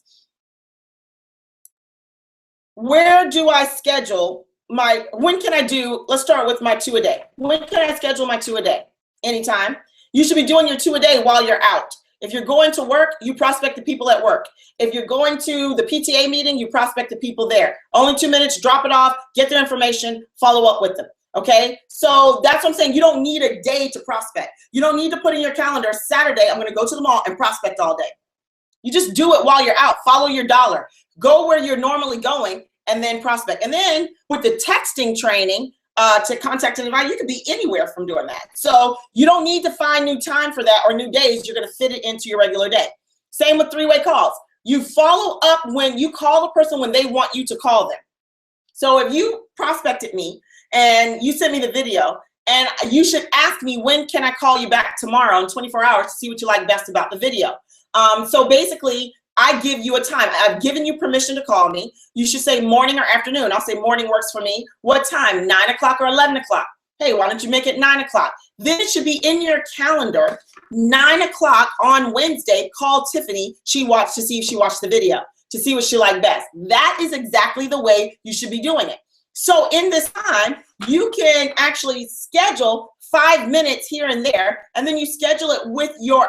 Where do I schedule when can I do, let's start with my 2 a day. When can I schedule my 2 a day? Anytime. You should be doing your 2 a day while you're out. If you're going to work, you prospect the people at work. If you're going to the PTA meeting, you prospect the people there. Only 2 minutes, drop it off, get their information, follow up with them. Okay, so that's what I'm saying. You don't need a day to prospect. You don't need to put in your calendar, Saturday, I'm gonna go to the mall and prospect all day. You just do it while you're out. Follow your dollar. Go where you're normally going and then prospect. And then with the texting training, to contact an advisor, you could be anywhere from doing that. So you don't need to find new time for that or new days. You're going to fit it into your regular day. Same with 3-way calls. You follow up when you call the person when they want you to call them. So if you prospected me and you sent me the video, and you should ask me, when can I call you back tomorrow in 24 hours to see what you like best about the video? So basically, I give you a time. I've given you permission to call me. You should say morning or afternoon. I'll say morning works for me. What time? 9 o'clock or 11 o'clock? Hey, why don't you make it 9 o'clock? Then it should be in your calendar, 9 o'clock on Wednesday, call Tiffany. To see if she watched the video, to see what she liked best. That is exactly the way you should be doing it. So in this time, you can actually schedule 5 minutes here and there, and then you schedule it with your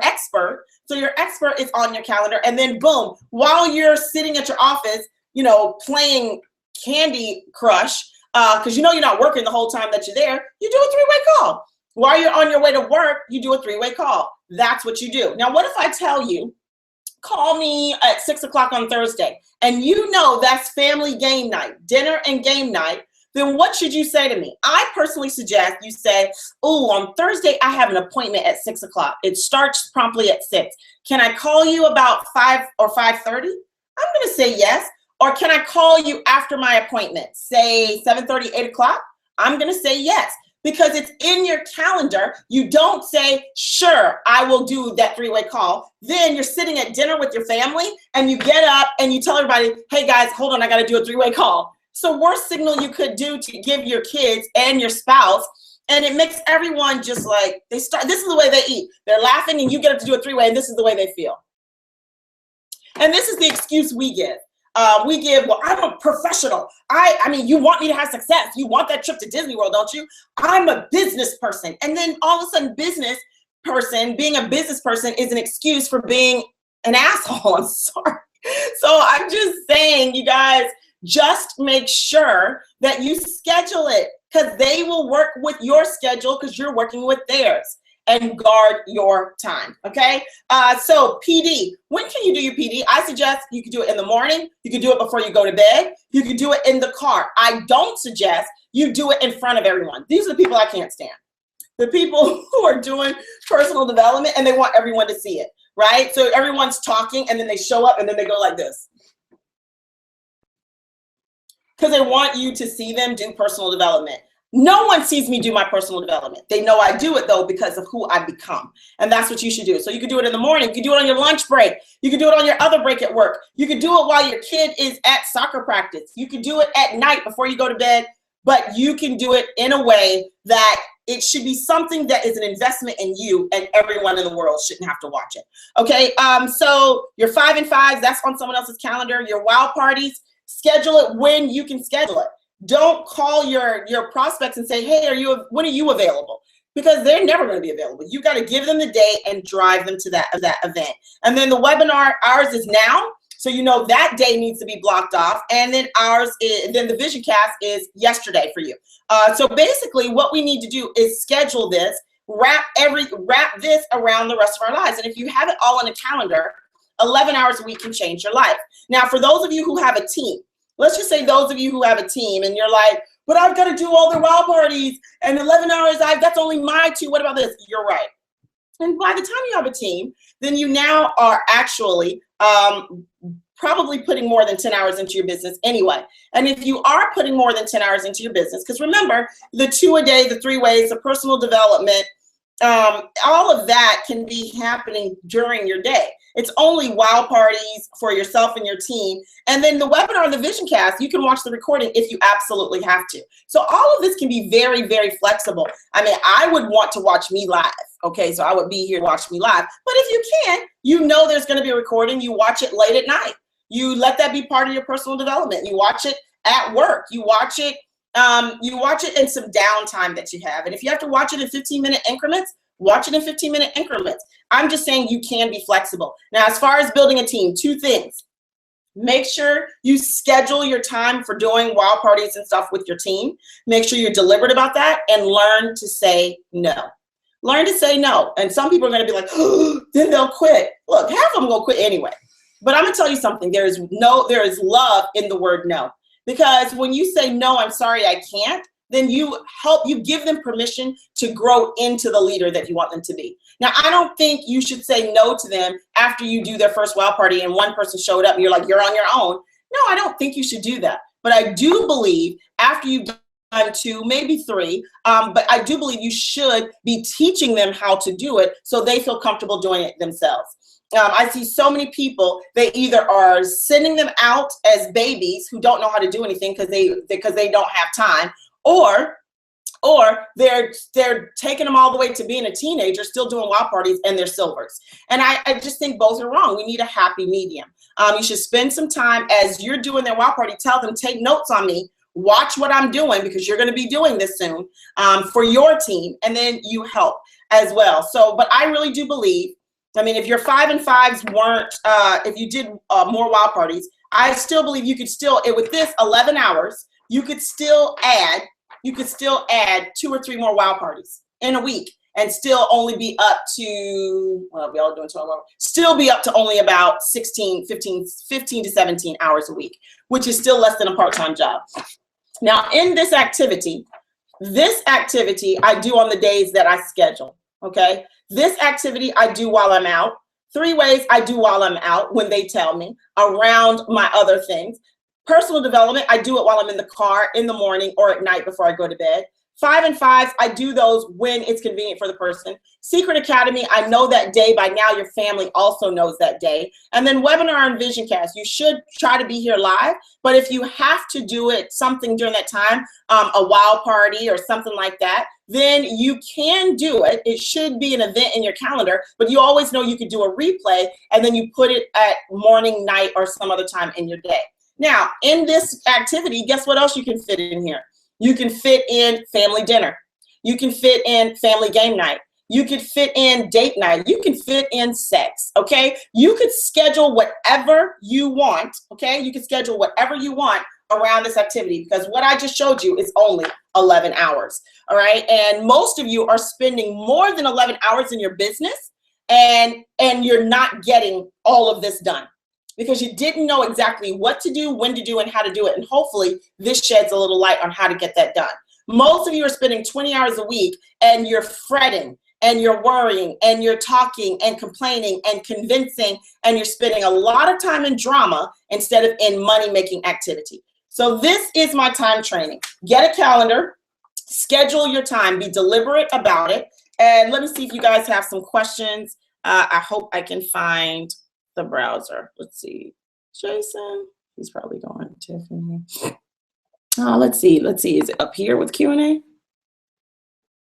expert. So your expert is on your calendar, and then boom, while you're sitting at your office, you know, playing Candy Crush, because you know you're not working the whole time that you're there, you do a 3-way call. While you're on your way to work, you do a 3-way call. That's what you do. Now, what if I tell you, call me at 6 o'clock on Thursday, and you know that's family game night, dinner and game night. then what should you say to me? I personally suggest you say, oh, on Thursday, I have an appointment at 6 o'clock. It starts promptly at 6. Can I call you about 5 or 5:30? I'm going to say yes. Or can I call you after my appointment? Say 7:30, 8 o'clock? I'm going to say yes. Because it's in your calendar. You don't say, sure, I will do that 3-way call. Then you're sitting at dinner with your family and you get up and you tell everybody, hey guys, hold on, I gotta do a 3-way call. So worst signal you could do to give your kids and your spouse, and it makes everyone just like, this is the way they eat. They're laughing and you get up to do a 3-way and this is the way they feel. And this is the excuse we give. Well, I'm a professional. I mean, you want me to have success. You want that trip to Disney World, don't you? I'm a business person. And then all of a sudden, being a business person is an excuse for being an asshole. I'm sorry. So I'm just saying, you guys, just make sure that you schedule it, because they will work with your schedule because you're working with theirs. And guard your time, okay? So PD, when can you do your PD? I suggest you could do it in the morning. You could do it before you go to bed. You could do it in the car. I don't suggest you do it in front of everyone. These are the people I can't stand. The people who are doing personal development and they want everyone to see it, right? So everyone's talking and then they show up and then they go like this. Because they want you to see them do personal development. No one sees me do my personal development. They know I do it though because of who I become. And that's what you should do. So you could do it in the morning. You could do it on your lunch break. You could do it on your other break at work. You could do it while your kid is at soccer practice. You could do it at night before you go to bed, but you can do it in a way that it should be something that is an investment in you, and everyone in the world shouldn't have to watch it. Okay, so your 5 and 5s, that's on someone else's calendar. Your wow parties, schedule it when you can schedule it. Don't call your prospects and say, hey, when are you available? Because they're never going to be available. You got to give them the day and drive them to that event. And then the webinar, ours is now. So you know that day needs to be blocked off. And then then the vision cast is yesterday for you. So basically what we need to do is schedule this, wrap this around the rest of our lives. And if you have it all on a calendar, 11 hours a week can change your life. Now, for those of you who have a team, let's just say those of you who have a team and you're like, but I've got to do all the wow parties and 11 hours, that's only my 2. What about this? You're right. And by the time you have a team, then you now are actually probably putting more than 10 hours into your business anyway. And if you are putting more than 10 hours into your business, because remember, the 2 a day, the 3 ways, the personal development, all of that can be happening during your day. It's only wow parties for yourself and your team. And then the webinar and the vision cast, you can watch the recording if you absolutely have to. So all of this can be very, very flexible. I mean, I would want to watch me live. Okay, so I would be here to watch me live. But if you can, you know there's going to be a recording. You watch it late at night. You let that be part of your personal development. You watch it at work. You watch it in some downtime that you have. And if you have to watch it in 15-minute increments, watch it in 15-minute increments. I'm just saying you can be flexible. Now, as far as building a team, 2 things. Make sure you schedule your time for doing wow parties and stuff with your team. Make sure you're deliberate about that and learn to say no. Learn to say no. And some people are going to be like, oh, then they'll quit. Look, half of them will quit anyway. But I'm going to tell you something. There is love in the word no. Because when you say no, I'm sorry, I can't, then you give them permission to grow into the leader that you want them to be. Now, I don't think you should say no to them after you do their first wow party and one person showed up and you're like, you're on your own. No, I don't think you should do that. But I do believe after you've done 2, maybe 3, but I do believe you should be teaching them how to do it so they feel comfortable doing it themselves. I see so many people, they either are sending them out as babies who don't know how to do anything because they don't have time, or they're taking them all the way to being a teenager, still doing wow parties, and they're silvers. And I just think both are wrong. We need a happy medium. You should spend some time as you're doing their wow party. Tell them, take notes on me. Watch what I'm doing because you're going to be doing this soon for your team, and then you help as well. So, but I really do believe, I mean, if your 5 and 5s weren't, if you did more wow parties, I still believe you could still, with this 11 hours, you could still add 2 or 3 more wow parties in a week and still only be up to, well, we all doing 12 hours, still be up to only about 15 to 17 hours a week, which is still less than a part-time job. Now, in this activity I do on the days that I schedule, okay? This activity I do while I'm out. 3 ways I do while I'm out when they tell me around my other things. Personal development, I do it while I'm in the car, in the morning, or at night before I go to bed. 5 and 5s, I do those when it's convenient for the person. Secret Academy, I know that day. By now, your family also knows that day. And then webinar and VisionCast, you should try to be here live. But if you have to do it something during that time, a wow party or something like that, then you can do it. It should be an event in your calendar, but you always know you could do a replay and then you put it at morning, night, or some other time in your day. Now, in this activity, guess what else you can fit in here? You can fit in family dinner. You can fit in family game night. You could fit in date night. You can fit in sex, okay? You could schedule whatever you want, okay? You can schedule whatever you want around this activity because what I just showed you is only 11 hours, all right? And most of you are spending more than 11 hours in your business and you're not getting all of this done because you didn't know exactly what to do, when to do, and how to do it. And hopefully this sheds a little light on how to get that done. Most of you are spending 20 hours a week and you're fretting and you're worrying and you're talking and complaining and convincing and you're spending a lot of time in drama instead of in money-making activity. So this is my time training. Get a calendar, schedule your time, be deliberate about it. And let me see if you guys have some questions. I hope I can find the browser. Let's see. Jason, he's probably going. Tiffany. Let's see. Is it up here with Q&A?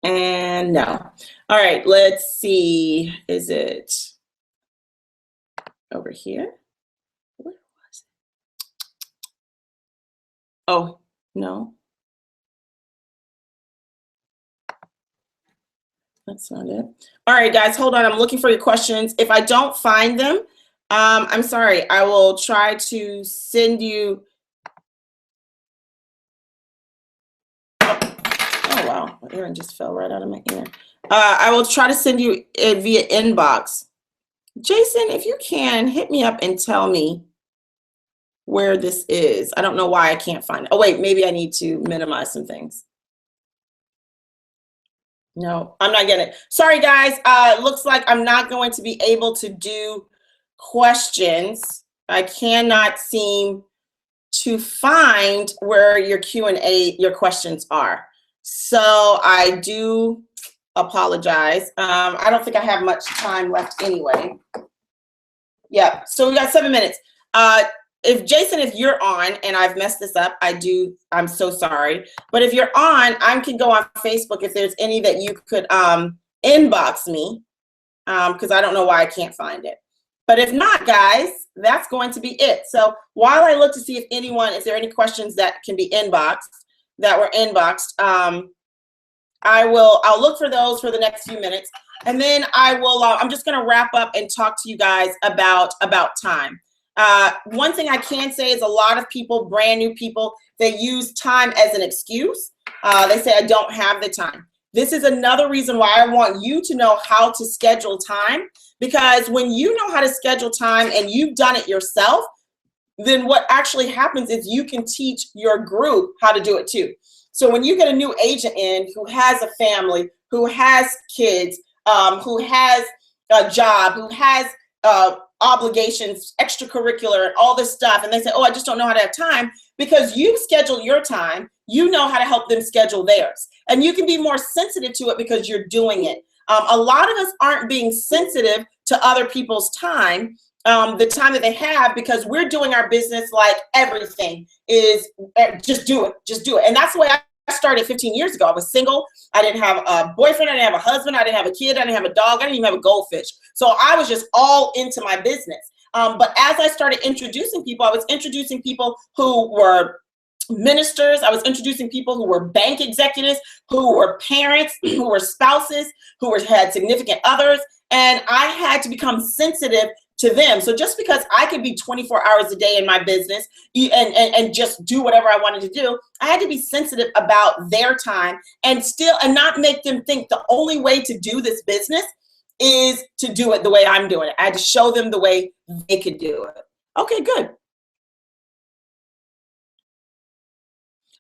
And no. All right, let's see. Is it over here? Where was it? Oh, no. That's not it. All right, guys, hold on. I'm looking for your questions. If I don't find them, I'm sorry. I will try to send you. Oh, wow. My earring just fell right out of my ear. I will try to send you it via inbox. Jason, if you can, hit me up and tell me where this is. I don't know why I can't find it. Oh, wait, maybe I need to minimize some things. No, I'm not getting it. Sorry, guys. Looks like I'm not going to be able to do questions. I cannot seem to find where your Q&A, your questions are. So I do apologize. I don't think I have much time left anyway. Yeah, so we got 7 minutes. If you're on and I've messed this up, I'm so sorry. But if you're on, I can go on Facebook if there's any that you could inbox me because I don't know why I can't find it. But if not, guys, that's going to be it. So while I look to see if there are any questions that can be inboxed, I'll look for those for the next few minutes. And then I'm just going to wrap up and talk to you guys about time. One thing I can say is a lot of people, brand new people, they use time as an excuse. They say, I don't have the time. This is another reason why I want you to know how to schedule time, because when you know how to schedule time and you've done it yourself, then what actually happens is you can teach your group how to do it too. So when you get a new agent in who has a family, who has kids, who has a job, who has obligations, extracurricular, and all this stuff, and they say, oh, I just don't know how to have time, because you schedule your time, you know how to help them schedule theirs. And you can be more sensitive to it because you're doing it. A lot of us aren't being sensitive to other people's time, the time that they have, because we're doing our business like everything is just do it. And that's the way I started 15 years ago. I was single. I didn't have a boyfriend. I didn't have a husband. I didn't have a kid. I didn't have a dog. I didn't even have a goldfish. So I was just all into my business. But as I started introducing people, I was introducing people who were ministers. I was introducing people who were bank executives, who were parents, who were spouses, who had significant others. And I had to become sensitive to them. So just because I could be 24 hours a day in my business and just do whatever I wanted to do, I had to be sensitive about their time and not make them think the only way to do this business is to do it the way I'm doing it. I had to show them the way they could do it. Okay, good.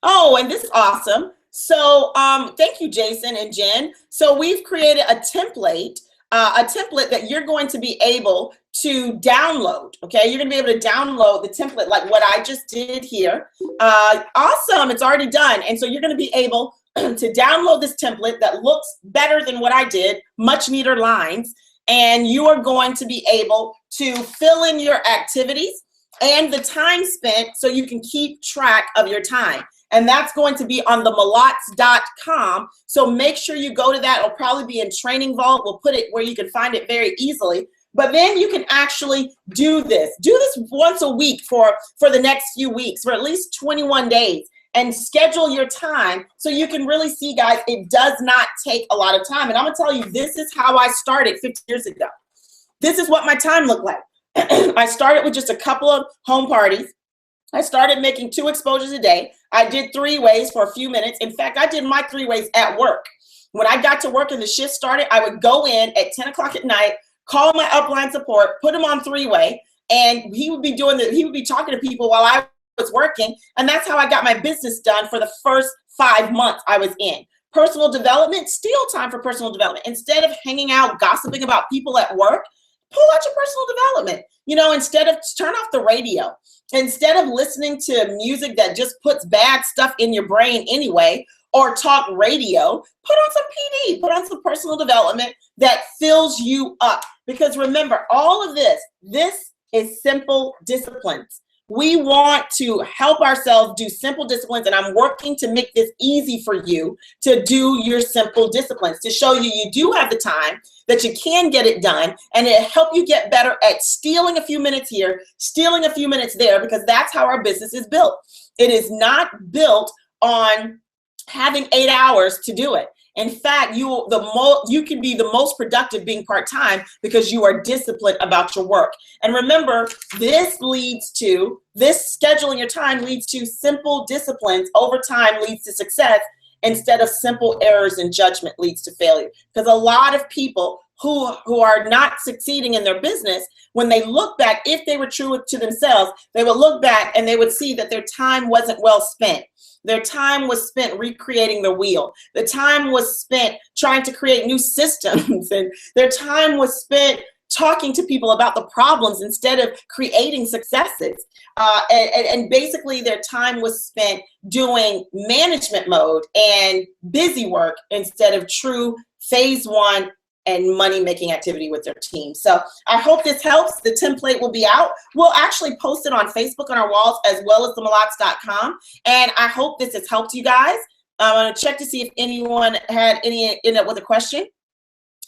Oh, and this is awesome. So thank you, Jason and Jen. So we've created a template that you're going to be able to download. Okay, you're going to be able to download the template like what I just did here. Awesome, it's already done. And so you're going to be able to download this template that looks better than what I did, much neater lines. And you are going to be able to fill in your activities and the time spent so you can keep track of your time. And that's going to be on the Malotts.com. So make sure you go to that. It'll probably be in Training Vault. We'll put it where you can find it very easily. But then you can actually do this. Do this once a week for the next few weeks, for at least 21 days. And schedule your time so you can really see, guys, it does not take a lot of time. And I'm gonna tell you, this is how I started 50 years ago. This is what my time looked like. I started with just a couple of home parties. I started making 2 exposures a day. I did 3-ways for a few minutes. In fact, I did my 3-ways at work. When I got to work and the shift started, I would go in at 10 o'clock at night, call my upline support, put him on 3-way, and he would be talking to people while I was working. And that's how I got my business done for the first 5 months I was in. Personal development, steal time for personal development. Instead of hanging out, gossiping about people at work, pull out your personal development. You know, instead of turn off the radio. Instead of listening to music that just puts bad stuff in your brain anyway, or talk radio, put on some PD, put on some personal development that fills you up. Because remember, all of this is simple disciplines. We want to help ourselves do simple disciplines, and I'm working to make this easy for you to do your simple disciplines, to show you do have the time, that you can get it done, and it'll help you get better at stealing a few minutes here, stealing a few minutes there, because that's how our business is built. It is not built on having 8 hours to do it. In fact, you can be the most productive being part-time because you are disciplined about your work. And remember, this scheduling your time leads to simple disciplines. Over time leads to success instead of simple errors and judgment leads to failure. Because a lot of people who are not succeeding in their business, when they look back, if they were true to themselves, they would look back and they would see that their time wasn't well spent. Their time was spent recreating the wheel. The time was spent trying to create new systems, and their time was spent talking to people about the problems instead of creating successes. And basically their time was spent doing management mode and busy work instead of true phase 1 and money-making activity with their team. So I hope this helps. The template will be out. We'll actually post it on Facebook on our walls as well as the Malotts.com. And I hope this has helped you guys. I'm gonna check to see if anyone had any end up with a question.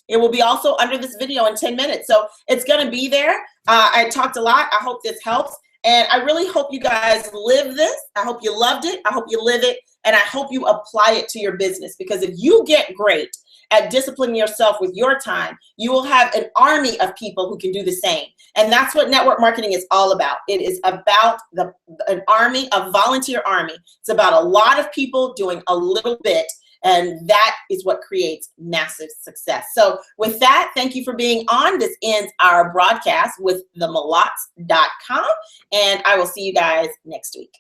It will be also under this video in 10 minutes. So it's gonna be there. I talked a lot. I hope this helps. And I really hope you guys live this. I hope you loved it. I hope you live it. And I hope you apply it to your business, because if you get great at disciplining yourself with your time, you will have an army of people who can do the same. And that's what network marketing is all about. It is about an army, a volunteer army. It's about a lot of people doing a little bit, and that is what creates massive success. So with that, thank you for being on. This ends our broadcast with the Malotts.com, and I will see you guys next week.